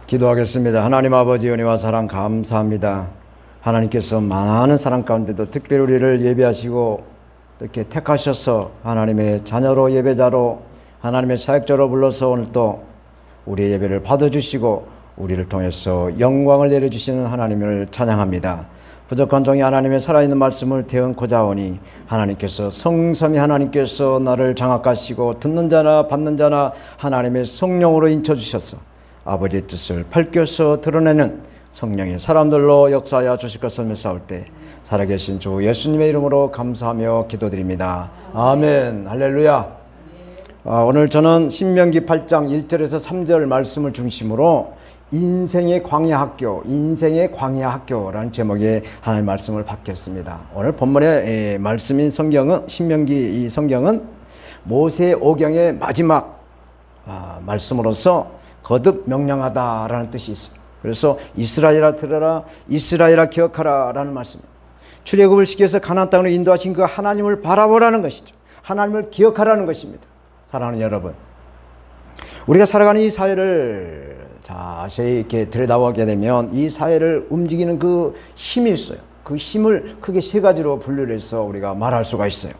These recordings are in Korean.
기도하겠습니다. 하나님 아버지 은혜와 사랑 감사합니다. 하나님께서 많은 사랑 가운데도 특별히 우리를 예배하시고 이렇게 택하셔서 하나님의 자녀로 예배자로 하나님의 사역자로 불러서 오늘 또 우리의 예배를 받아주시고 우리를 통해서 영광을 내려주시는 하나님을 찬양합니다. 부족한 종이 하나님의 살아있는 말씀을 대언코자 하오니 하나님께서 성삼위 하나님께서 나를 장악하시고 듣는 자나 받는 자나 하나님의 성령으로 인쳐주셔서 아버지의 뜻을 밝혀서 드러내는 성령의 사람들로 역사하여 주실 것을 믿사올 때 살아계신 주 예수님의 이름으로 감사하며 기도드립니다. 아멘. 할렐루야. 오늘 저는 신명기 8장 1절에서 3절 말씀을 중심으로 인생의 광야 학교라는 제목의 하나님의 말씀을 받겠습니다. 오늘 본문의 말씀인 성경은 신명기 이 성경은 모세 오경의 마지막 말씀으로서 거듭 명령하다라는 뜻이 있습니다. 그래서 이스라엘아 들어라, 이스라엘아 기억하라 라는 말씀입니다. 출애굽을 시켜서 가나안 땅으로 인도하신 그 하나님을 바라보라는 것이죠. 하나님을 기억하라는 것입니다. 사랑하는 여러분, 우리가 살아가는 이 사회를 자세히 이렇게 들여다보게 되면 이 사회를 움직이는 그 힘이 있어요. 그 힘을 크게 세 가지로 분류를 해서 우리가 말할 수가 있어요.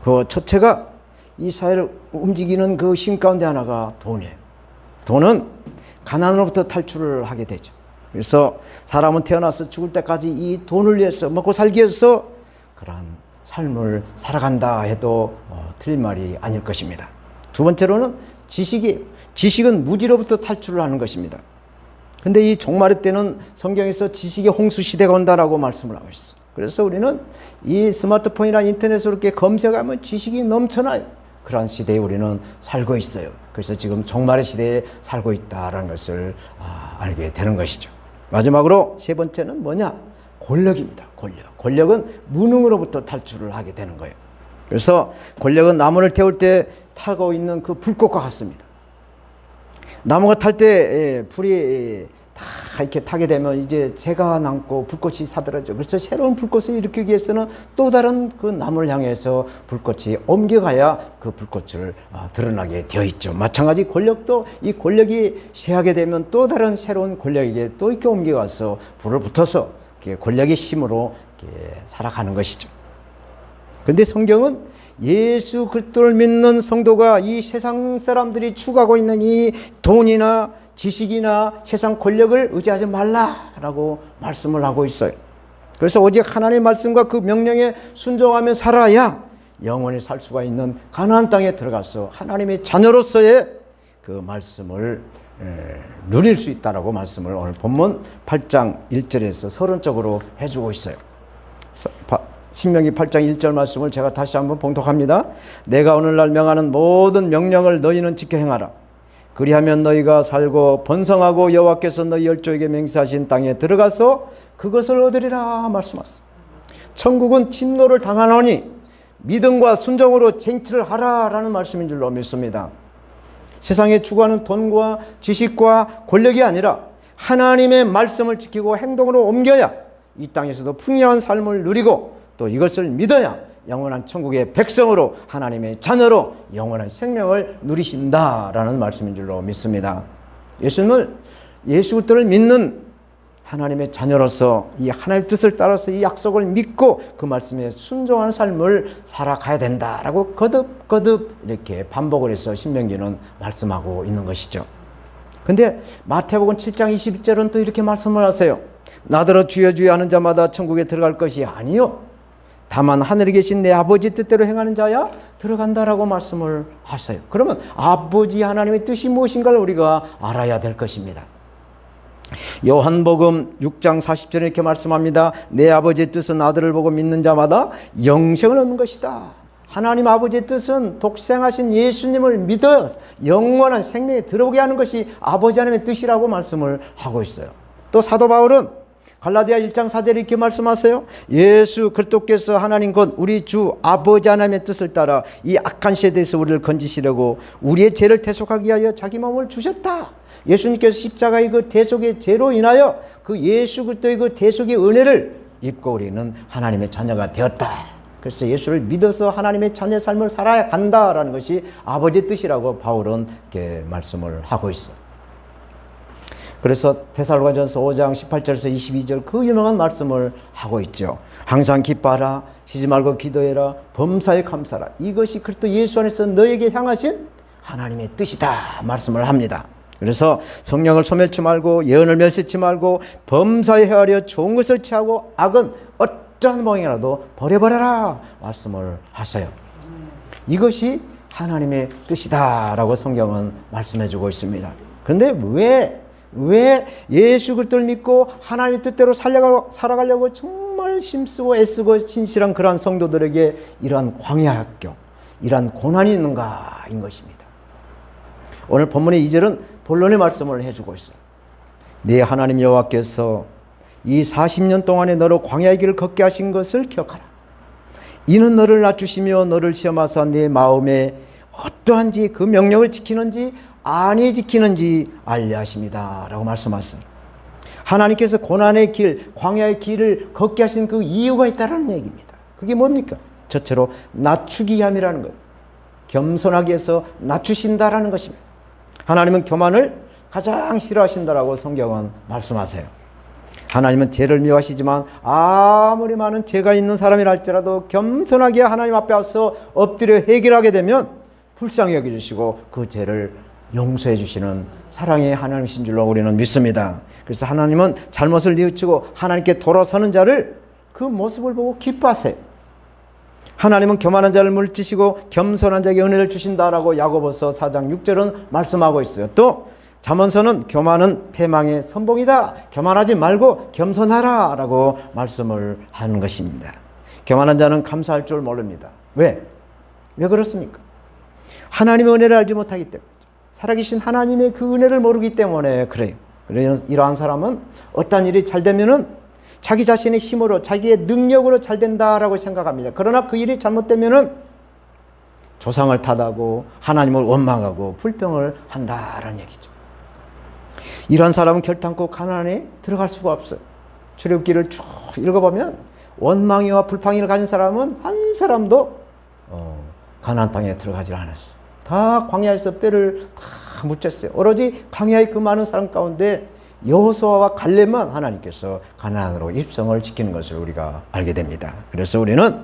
그 첫째가 이 사회를 움직이는 그 힘 가운데 하나가 돈이에요. 돈은 가난으로부터 탈출을 하게 되죠. 그래서 사람은 태어나서 죽을 때까지 이 돈을 위해서 먹고 살기 위해서 그러한 삶을 살아간다 해도 틀린 말이 아닐 것입니다. 두 번째로는 지식은 무지로부터 탈출을 하는 것입니다. 근데 이 종말의 때는 성경에서 지식의 홍수 시대가 온다라고 말씀을 하고 있어요. 그래서 우리는 이 스마트폰이나 인터넷으로 이렇게 검색하면 지식이 넘쳐나요. 그러한 시대에 우리는 살고 있어요. 그래서 지금 종말의 시대에 살고 있다는 것을 알게 되는 것이죠. 마지막으로 세 번째는 뭐냐? 권력입니다. 권력은 무능으로부터 탈출을 하게 되는 거예요. 그래서 권력은 나무를 태울 때 타고 있는 그 불꽃과 같습니다. 나무가 탈 때 불이 다 이렇게 타게 되면 이제 재가 남고 불꽃이 사들어져. 그래서 새로운 불꽃을 일으키기 위해서는 또 다른 그 나무를 향해서 불꽃이 옮겨가야 그 불꽃을 드러나게 되어 있죠. 마찬가지 권력도 이 권력이 쇠하게 되면 또 다른 새로운 권력에게 또 이렇게 옮겨가서 불을 붙어서 권력의 힘으로 살아가는 것이죠. 그런데 성경은 예수 그리스도를 믿는 성도가 이 세상 사람들이 추구하고 있는 이 돈이나 지식이나 세상 권력을 의지하지 말라라고 말씀을 하고 있어요. 그래서 오직 하나님의 말씀과 그 명령에 순종하며 살아야 영원히 살 수가 있는 가나안 땅에 들어가서 하나님의 자녀로서의 그 말씀을 누릴 수 있다라고 말씀을 오늘 본문 8장 1절에서 서론적으로 해주고 있어요. 신명기 8장 1절 말씀을 제가 다시 한번 봉독합니다. 내가 오늘날 명하는 모든 명령을 너희는 지켜 행하라. 그리하면 너희가 살고 번성하고 여호와께서 너희 열조에게 맹세하신 땅에 들어가서 그것을 얻으리라 말씀하셨습니다. 천국은 침노를 당하노니 믿음과 순종으로 쟁취를 하라라는 말씀인 줄로 믿습니다. 세상에 추구하는 돈과 지식과 권력이 아니라 하나님의 말씀을 지키고 행동으로 옮겨야 이 땅에서도 풍요한 삶을 누리고 또 이것을 믿어야 영원한 천국의 백성으로 하나님의 자녀로 영원한 생명을 누리신다라는 말씀인 줄로 믿습니다. 예수 그리스도를 믿는 하나님의 자녀로서 이 하나님의 뜻을 따라서 이 약속을 믿고 그 말씀에 순종하는 삶을 살아가야 된다라고 거듭 이렇게 반복을 해서 신명기는 말씀하고 있는 것이죠. 근데 마태복음 7장 22절은 또 이렇게 말씀을 하세요. 나더러 주여 주여 하는 자마다 천국에 들어갈 것이 아니요 다만 하늘에 계신 내 아버지 뜻대로 행하는 자야 들어간다라고 말씀을 하세요. 그러면 아버지 하나님의 뜻이 무엇인가를 우리가 알아야 될 것입니다. 요한복음 6장 40절에 이렇게 말씀합니다. 내 아버지의 뜻은 아들을 보고 믿는 자마다 영생을 얻는 것이다. 하나님 아버지의 뜻은 독생하신 예수님을 믿어 영원한 생명에 들어오게 하는 것이 아버지 하나님의 뜻이라고 말씀을 하고 있어요. 또 사도 바울은 갈라디아 1장 4절에 이렇게 말씀하세요. 예수 그리스도께서 하나님 곧 우리 주 아버지 하나님의 뜻을 따라 이 악한 세대에서 우리를 건지시려고 우리의 죄를 대속하기 위하여 자기 몸을 주셨다. 예수님께서 십자가의 그 대속의 죄로 인하여 그 예수 그리스도의 그 대속의 은혜를 입고 우리는 하나님의 자녀가 되었다. 그래서 예수를 믿어서 하나님의 자녀의 삶을 살아야 간다라는 것이 아버지의 뜻이라고 바울은 이렇게 말씀을 하고 있어요. 그래서 데살로니가전서 5장 18절에서 22절 그 유명한 말씀을 하고 있죠. 항상 기뻐하라, 쉬지 말고 기도해라, 범사에 감사하라. 이것이 그리스도 예수 안에서 너에게 향하신 하나님의 뜻이다 말씀을 합니다. 그래서 성령을 소멸치 말고 예언을 멸시치 말고 범사에 헤아려 좋은 것을 취하고 악은 어떠한 모양이라도 버려버려라 말씀을 하세요. 이것이 하나님의 뜻이다 라고 성경은 말씀해 주고 있습니다. 그런데 왜 예수 그리스도를 믿고 하나님의 뜻대로 살아가려고 정말 힘쓰고 애쓰고 진실한 그러한 성도들에게 이러한 광야 학교, 이러한 고난이 있는가인 것입니다. 오늘 본문의 2절은 본론의 말씀을 해주고 있어요. 네 하나님 여호와께서 이 40년 동안에 너로 광야의 길을 걷게 하신 것을 기억하라. 이는 너를 낮추시며 너를 시험하사 네 마음에 어떠한지 그 명령을 지키는지 아니 지키는지 알려 하십니다 라고 말씀하셨어요. 하나님께서 고난의 길, 광야의 길을 걷게 하신 그 이유가 있다는 얘기입니다. 그게 뭡니까? 저체로 낮추기 위함이라는 거예요. 겸손하게 해서 낮추신다라는 것입니다. 하나님은 교만을 가장 싫어하신다라고 성경은 말씀하세요. 하나님은 죄를 미워하시지만 아무리 많은 죄가 있는 사람이라 할지라도 겸손하게 하나님 앞에 와서 엎드려 해결하게 되면 불쌍히 여겨주시고 그 죄를 용서해 주시는 사랑의 하나님이신 줄로 우리는 믿습니다. 그래서 하나님은 잘못을 뉘우치고 하나님께 돌아서는 자를 그 모습을 보고 기뻐하세요. 하나님은 교만한 자를 물리치시고 겸손한 자에게 은혜를 주신다라고 야고보서 4장 6절은 말씀하고 있어요. 또 잠언서는 교만은 패망의 선봉이다. 교만하지 말고 겸손하라 라고 말씀을 하는 것입니다. 교만한 자는 감사할 줄 모릅니다. 왜 그렇습니까? 하나님의 은혜를 알지 못하기 때문에, 살아계신 하나님의 그 은혜를 모르기 때문에 그래요. 이러한 사람은 어떤 일이 잘 되면은 자기 자신의 힘으로 자기의 능력으로 잘 된다라고 생각합니다. 그러나 그 일이 잘못되면은 조상을 탓하고 하나님을 원망하고 불평을 한다라는 얘기죠. 이러한 사람은 결단코 가나안에 들어갈 수가 없어요. 출애굽기를 쭉 읽어보면 원망이와 불평을 가진 사람은 한 사람도 가나안 땅에 들어가질 않았어요. 다 광야에서 뼈를 다 묻혔어요. 오로지 광야의 그 많은 사람 가운데 여호수아와 갈렙만 하나님께서 가나안으로 입성을 시키는 것을 우리가 알게 됩니다. 그래서 우리는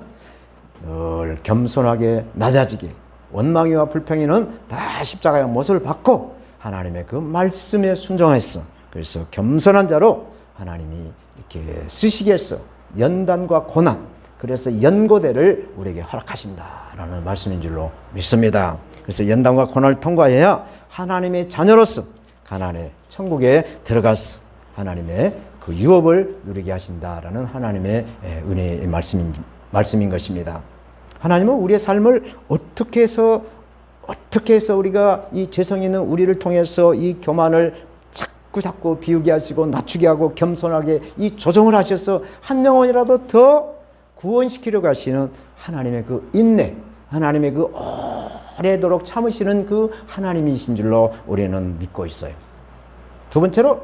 늘 겸손하게 낮아지게, 원망이와 불평이는 다 십자가의 못을 받고 하나님의 그 말씀에 순종했어. 그래서 겸손한 자로 하나님이 이렇게 쓰시게 했어. 연단과 고난, 그래서 연고대를 우리에게 허락하신다라는 말씀인 줄로 믿습니다. 그래서 연단과 고난을 통과해야 하나님의 자녀로서 가나안의 천국에 들어가서 하나님의 그 유업을 누리게 하신다라는 하나님의 은혜의 말씀인 것입니다. 하나님은 우리의 삶을 어떻게 해서 우리가 이 죄성 있는 우리를 통해서 이 교만을 자꾸 비우게 하시고 낮추게 하고 겸손하게 이 조정을 하셔서 한 영혼이라도 더 구원시키려고 하시는 하나님의 그 인내, 하나님의 그 오래도록 참으시는 그 하나님이신 줄로 우리는 믿고 있어요. 두 번째로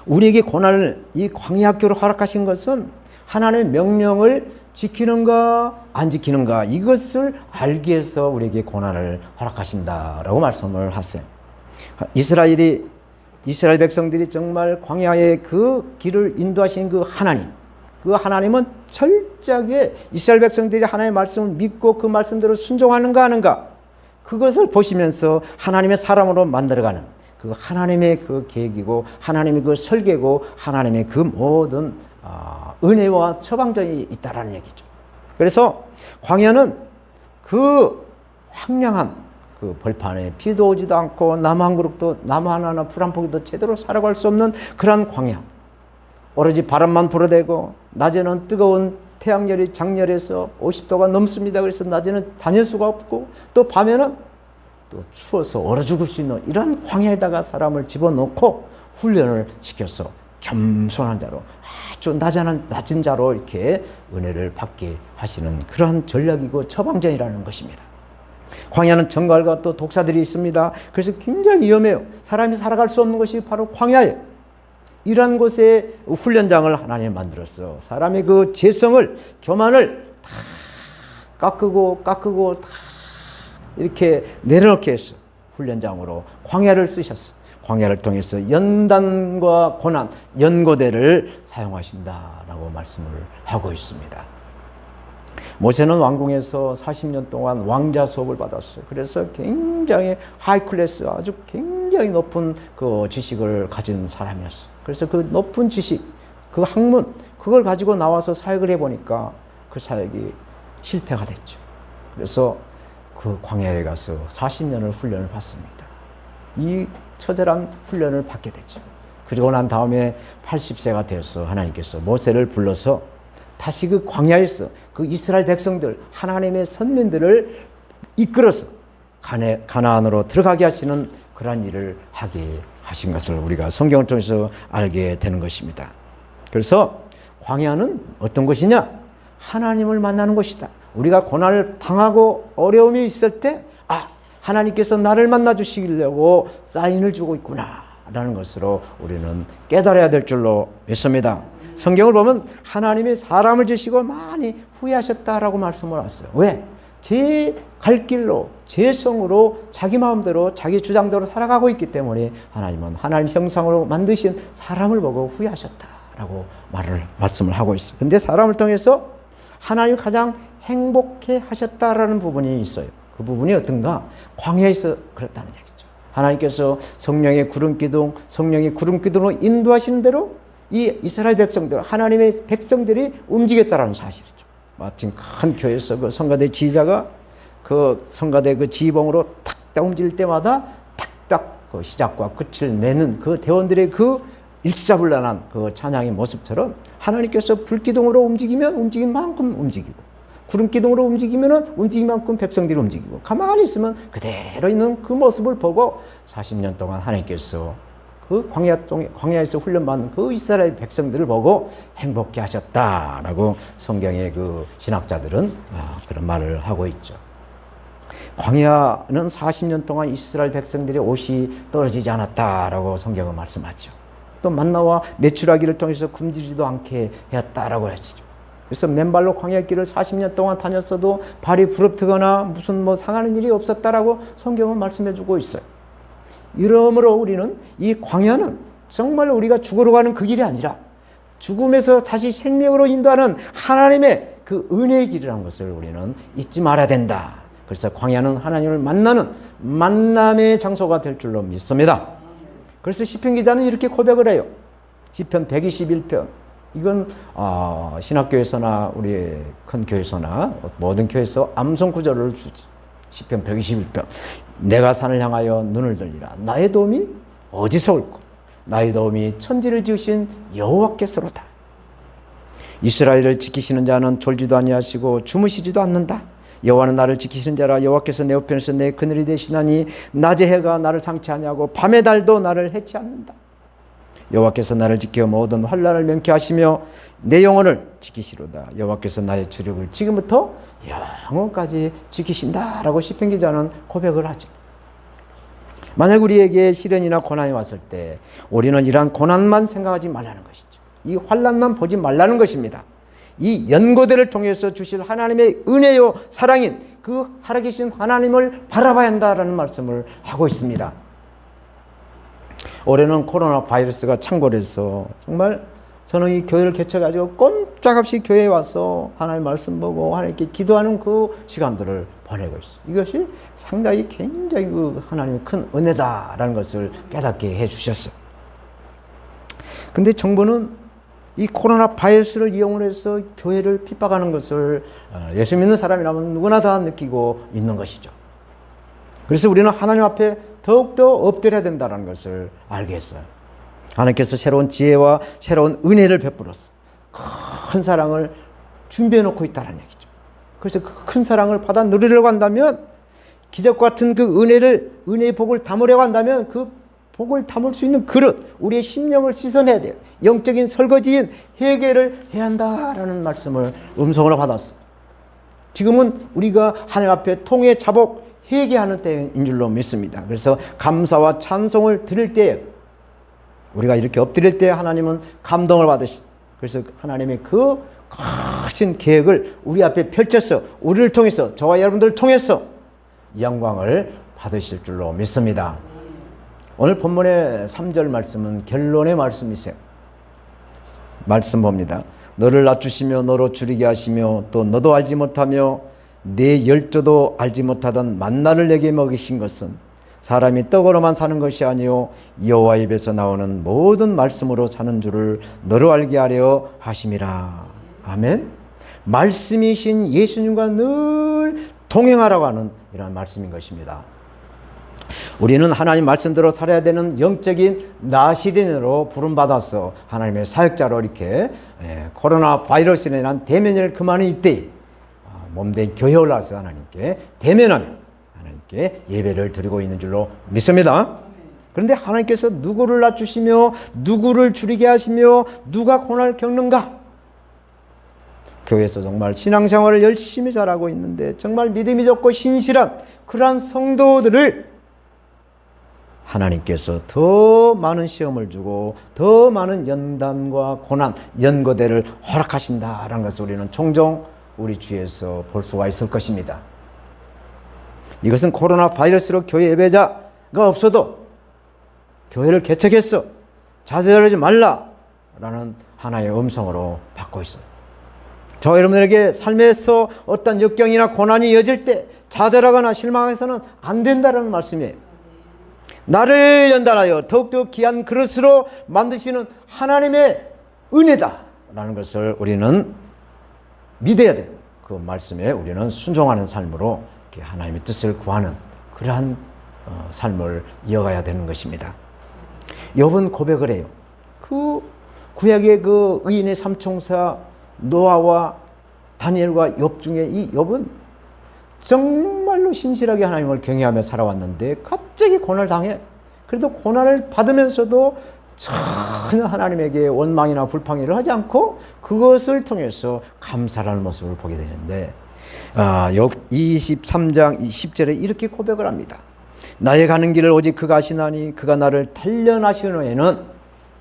우리에게 고난을 이 광야학교로 허락하신 것은 하나님의 명령을 지키는가 안 지키는가 이것을 알기 위해서 우리에게 고난을 허락하신다라고 말씀을 하세요. 이스라엘 백성들이 정말 광야의 그 길을 인도하신 그 하나님은 철저하게 이스라엘 백성들이 하나님의 말씀을 믿고 그 말씀대로 순종하는가 하는가 그것을 보시면서 하나님의 사람으로 만들어가는 그 하나님의 그 계획이고 하나님의 그 설계고 하나님의 그 모든 은혜와 처방전이 있다라는 얘기죠. 그래서 광야는 그 황량한 그 벌판에 비도 오지도 않고 나무 한 그룹도 나무 하나나 풀 한 포기도 제대로 살아갈 수 없는 그러한 광야. 오로지 바람만 불어대고 낮에는 뜨거운 태양열이 장렬해서 50도가 넘습니다. 그래서 낮에는 다닐 수가 없고 또 밤에는 또 추워서 얼어 죽을 수 있는 이런 광야에다가 사람을 집어넣고 훈련을 시켜서 겸손한 자로 아주 낮은 자로 이렇게 은혜를 받게 하시는 그러한 전략이고 처방전이라는 것입니다. 광야는 정갈과 또 독사들이 있습니다. 그래서 굉장히 위험해요. 사람이 살아갈 수 없는 것이 바로 광야예요. 이러한 곳에 훈련장을 하나님이 만들었어. 사람의 그 죄성을, 교만을 다 깎고 다 이렇게 내려놓게 했어. 훈련장으로 광야를 쓰셨어. 광야를 통해서 연단과 고난, 연고대를 사용하신다라고 말씀을 하고 있습니다. 모세는 왕궁에서 40년 동안 왕자 수업을 받았어요. 그래서 굉장히 하이클래스, 아주 굉장히 높은 그 지식을 가진 사람이었어요. 그래서 그 높은 지식, 그 학문, 그걸 가지고 나와서 사역을 해보니까 그 사역이 실패가 됐죠. 그래서 그 광야에 가서 40년을 훈련을 받습니다. 이 처절한 훈련을 받게 됐죠. 그리고 난 다음에 80세가 되어서 하나님께서 모세를 불러서 다시 그 광야에서 그 이스라엘 백성들, 하나님의 선민들을 이끌어서 가나안으로 들어가게 하시는 그러한 일을 하게 하신 것을 우리가 성경을 통해서 알게 되는 것입니다. 그래서 광야는 어떤 것이냐? 하나님을 만나는 것이다. 우리가 고난을 당하고 어려움이 있을 때, 하나님께서 나를 만나 주시려고 사인을 주고 있구나 라는 것으로 우리는 깨달아야 될 줄로 믿습니다. 성경을 보면 하나님이 사람을 지시고 많이 후회하셨다라고 말씀을 하셨어요. 왜? 제 갈 길로, 제 성으로 자기 마음대로 자기 주장대로 살아가고 있기 때문에 하나님은 하나님 형상으로 만드신 사람을 보고 후회하셨다라고 말씀을 하고 있어요. 근데 사람을 통해서 하나님 가장 행복해 하셨다라는 부분이 있어요. 그 부분이 어떤가? 광야에서 그랬다는 얘기죠. 하나님께서 성령의 구름 기둥으로 인도하시는 대로 이 이스라엘 백성들, 하나님의 백성들이 움직였다라는 사실이죠. 마침 큰 교회에서 그 성가대 지휘자가 그 성가대 그 지휘봉으로 탁탁 움직일 때마다 탁탁 그 시작과 끝을 내는 그 대원들의 그 일사불란한 그 찬양의 모습처럼 하나님께서 불기둥으로 움직이면 움직인 만큼 움직이고, 구름기둥으로 움직이면 움직인 만큼 백성들이 움직이고, 가만히 있으면 그대로 있는 그 모습을 보고 40년 동안 하나님께서 그 광야에서 훈련받는 그 이스라엘 백성들을 보고 행복해 하셨다라고 성경의 그 신학자들은 그런 말을 하고 있죠. 광야는 40년 동안 이스라엘 백성들의 옷이 떨어지지 않았다라고 성경은 말씀하죠. 또 만나와 메추라기를 통해서 굶주리지도 않게 했다라고 하시죠. 그래서 맨발로 광야길을 40년 동안 다녔어도 발이 부럽트거나 무슨 상하는 일이 없었다라고 성경은 말씀해주고 있어요. 이러므로 우리는 이 광야는 정말 우리가 죽으러 가는 그 길이 아니라 죽음에서 다시 생명으로 인도하는 하나님의 그 은혜의 길이라는 것을 우리는 잊지 말아야 된다. 그래서 광야는 하나님을 만나는 만남의 장소가 될 줄로 믿습니다. 그래서 시편 기자는 이렇게 고백을 해요. 시편 121편. 이건 신학교에서나 우리 큰 교회에서나 모든 교회에서 암송 구절을 주지. 시편 121편. 내가 산을 향하여 눈을 들리라. 나의 도움이 어디서 올꼬? 나의 도움이 천지를 지으신 여호와께서로다. 이스라엘을 지키시는 자는 졸지도 아니하시고 주무시지도 않는다. 여호와는 나를 지키시는 자라. 여호와께서 내 우편에서 내 그늘이 되시나니 낮의 해가 나를 상치 아니하고 밤의 달도 나를 해치 않는다. 여호와께서 나를 지켜 모든 환난을 면케하시며 내 영혼을 지키시로다. 여호와께서 나의 주력을 지금부터 영원까지 지키신다라고 시편 기자는 고백을 하죠. 만약 우리에게 시련이나 고난이 왔을 때 우리는 이러한 고난만 생각하지 말라는 것이죠. 이 환난만 보지 말라는 것입니다. 이 연고대를 통해서 주실 하나님의 은혜요 사랑인 그 살아계신 하나님을 바라봐야 한다라는 말씀을 하고 있습니다. 올해는 코로나 바이러스가 창궐해서 정말 저는 이 교회를 개척해가지고 꼼짝없이 교회에 와서 하나님 말씀 보고 하나님께 기도하는 그 시간들을 보내고 있어요. 이것이 상당히 굉장히 그 하나님의 큰 은혜다라는 것을 깨닫게 해주셨어요. 근데 정부는 이 코로나 바이러스를 이용을 해서 교회를 핍박하는 것을 예수 믿는 사람이라면 누구나 다 느끼고 있는 것이죠. 그래서 우리는 하나님 앞에 더욱더 엎드려야 된다는 것을 알게 했어요. 하나님께서 새로운 지혜와 새로운 은혜를 베풀어서 큰 사랑을 준비해 놓고 있다는 얘기죠. 그래서 그 큰 사랑을 받아 누리려고 한다면, 기적 같은 그 은혜의 복을 담으려고 한다면 그 복을 담을 수 있는 그릇, 우리의 심령을 씻어내야 돼요. 영적인 설거지인 회개를 해야 한다라는 말씀을 음성으로 받았어요. 지금은 우리가 하나님 앞에 통회 자복 회개하는 때인 줄로 믿습니다. 그래서 감사와 찬송을 드릴 때, 우리가 이렇게 엎드릴 때 하나님은 감동을 받으시. 그래서 하나님의 그 크신 계획을 우리 앞에 펼쳐서 우리를 통해서, 저와 여러분들을 통해서 영광을 받으실 줄로 믿습니다. 오늘 본문의 3절 말씀은 결론의 말씀이세요. 말씀 봅니다. 너를 낮추시며 너로 줄이게 하시며 또 너도 알지 못하며 내 열조도 알지 못하던 만나를 내게 먹이신 것은 사람이 떡으로만 사는 것이 아니요 여호와 입에서 나오는 모든 말씀으로 사는 줄을 너로 알게 하려 하심이라. 아멘. 말씀이신 예수님과 늘 동행하라고 하는 이런 말씀인 것입니다. 우리는 하나님 말씀대로 살아야 되는 영적인 나시린으로 부름받아서 하나님의 사역자로 이렇게 코로나 바이러스에 대한 대면을 그만이 이때 몸된 교회에 올라와서 하나님께 대면하며 하나님께 예배를 드리고 있는 줄로 믿습니다. 그런데 하나님께서 누구를 낮추시며 누구를 줄이게 하시며 누가 고난을 겪는가? 교회에서 정말 신앙생활을 열심히 잘하고 있는데 정말 믿음이 좋고 신실한 그러한 성도들을 하나님께서 더 많은 시험을 주고 더 많은 연단과 고난, 연고대를 허락하신다라는 것을 우리는 종종 우리 주위에서 볼 수가 있을 것입니다. 이것은 코로나 바이러스로 교회 예배자가 없어도 교회를 개척했어, 자제하지 말라라는 하나의 음성으로 받고 있어요. 저 여러분들에게 삶에서 어떤 역경이나 고난이 이어질 때 좌절하거나 실망해서는 안 된다는 말씀이에요. 나를 연단하여 더욱더 귀한 그릇으로 만드시는 하나님의 은혜다라는 것을 우리는 믿어야 돼요. 그 말씀에 우리는 순종하는 삶으로 이렇게 하나님의 뜻을 구하는 그러한 삶을 이어가야 되는 것입니다. 욥은 고백을 해요. 그 구약의 그 의인의 삼총사 노아와 다니엘과 욥 중에 이 욥은 정말로 신실하게 하나님을 경외하며 살아왔는데 갑자기 고난을 당해. 그래도 고난을 받으면서도 전혀 하나님에게 원망이나 불평을 하지 않고 그것을 통해서 감사하는 모습을 보게 되는데 욥 23장 10절에 이렇게 고백을 합니다. 나의 가는 길을 오직 그가 아시나니 그가 나를 단련하신 후에는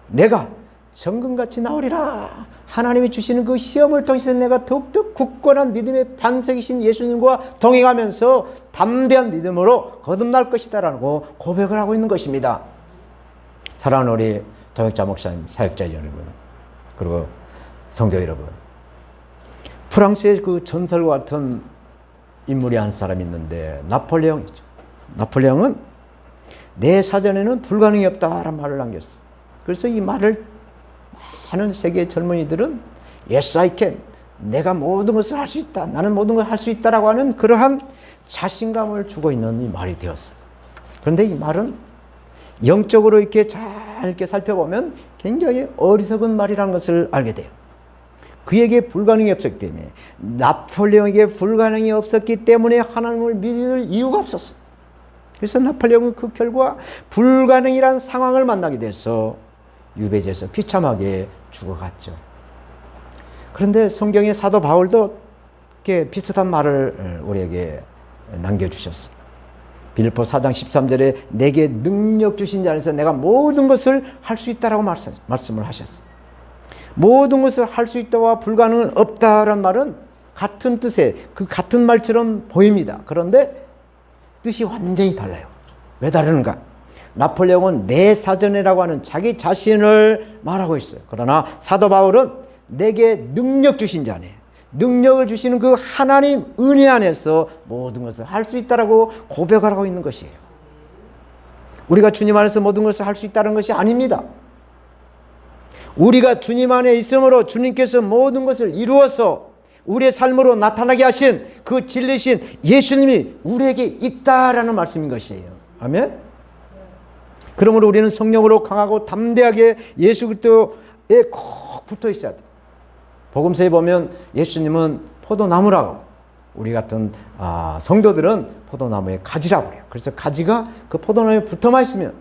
내가 정금같이 나오리라. 하나님이 주시는 그 시험을 통해서 내가 더욱더 굳건한 믿음의 반석이신 예수님과 동행하면서 담대한 믿음으로 거듭날 것이다라고 고백을 하고 있는 것입니다. 사랑하는 우리 동역자 목사님, 사역자 여러분, 그리고 성도 여러분, 프랑스의 그 전설과 같은 인물이 한 사람이 있는데 나폴레옹이죠. 나폴레옹은 내 사전에는 불가능이 없다라는 말을 남겼어. 그래서 이 말을 많은 세계 젊은이들은 Yes, I can. 내가 모든 것을 할 수 있다. 나는 모든 것을 할 수 있다라고 하는 그러한 자신감을 주고 있는 이 말이 되었어요. 그런데 이 말은 영적으로 이렇게 잘 이렇게 살펴보면 굉장히 어리석은 말이라는 것을 알게 돼요. 그에게 불가능이 없었기 때문에, 나폴레옹에게 불가능이 없었기 때문에 하나님을 믿을 이유가 없었어요. 그래서 나폴레옹은 그 결과 불가능이란 상황을 만나게 돼서 유배지에서 비참하게 죽어갔죠. 그런데 성경의 사도 바울도 이렇게 비슷한 말을 우리에게 남겨주셨어요. 빌립보 4장 13절에 내게 능력 주신 자 안에서 내가 모든 것을 할 수 있다라고 말씀을 하셨어요. 모든 것을 할 수 있다와 불가능은 없다라는 말은 같은 뜻의 그 같은 말처럼 보입니다. 그런데 뜻이 완전히 달라요. 왜 다르는가? 나폴레옹은 내 사전이라고 하는 자기 자신을 말하고 있어요. 그러나 사도 바울은 내게 능력 주신 자네, 능력을 주시는 그 하나님 은혜 안에서 모든 것을 할 수 있다라고 고백을 하고 있는 것이에요. 우리가 주님 안에서 모든 것을 할 수 있다는 것이 아닙니다. 우리가 주님 안에 있으므로 주님께서 모든 것을 이루어서 우리의 삶으로 나타나게 하신 그 진리신 예수님이 우리에게 있다라는 말씀인 것이에요. 아멘. 그러므로 우리는 성령으로 강하고 담대하게 예수 그리스도에 꼭 붙어 있어야 돼. 복음서에 보면 예수님은 포도나무라고, 우리 같은 성도들은 포도나무의 가지라고 그래요. 그래서 가지가 그 포도나무에 붙어만 있으면,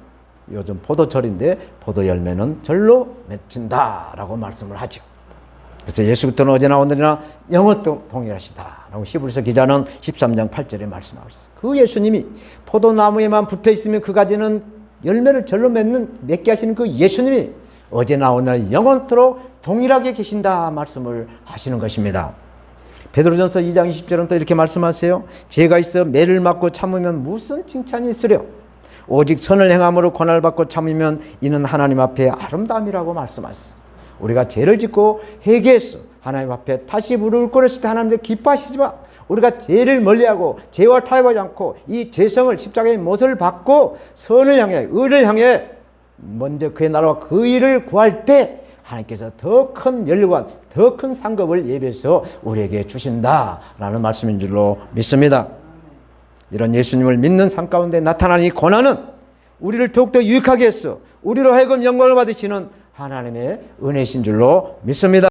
요즘 포도철인데 포도 열매는 절로 맺힌다라고 말씀을 하죠. 그래서 예수 그리스도는 어제나 오늘이나 영원토록 동일하시다라고 히브리서 기자는 13장 8절에 말씀하고 있어요. 그 예수님이 포도나무에만 붙어 있으면 그 가지는 열매를 절로 맺게 하시는 그 예수님이 어제나 오늘 영원토록 동일하게 계신다 말씀을 하시는 것입니다. 베드로전서 2장 20절은 또 이렇게 말씀하세요. 죄가 있어 매를 맞고 참으면 무슨 칭찬이 있으려? 오직 선을 행함으로 고난을 받고 참으면 이는 하나님 앞에 아름다움이라고 말씀하셨어요. 우리가 죄를 짓고 회개했어. 하나님 앞에 다시 무릎을 꿇었을 때 하나님도 기뻐하시지만 우리가 죄를 멀리하고 죄와 타협하지 않고 이 죄성을 십자가의 못을 받고 선을 향해 의를 향해 먼저 그의 나라와 그 일을 구할 때 하나님께서 더 큰 멸관, 더 큰 상급을 예비해서 우리에게 주신다라는 말씀인 줄로 믿습니다. 이런 예수님을 믿는 삶 가운데 나타나는 이 고난은 우리를 더욱더 유익하게 해서 우리로 하여금 영광을 받으시는 하나님의 은혜신 줄로 믿습니다.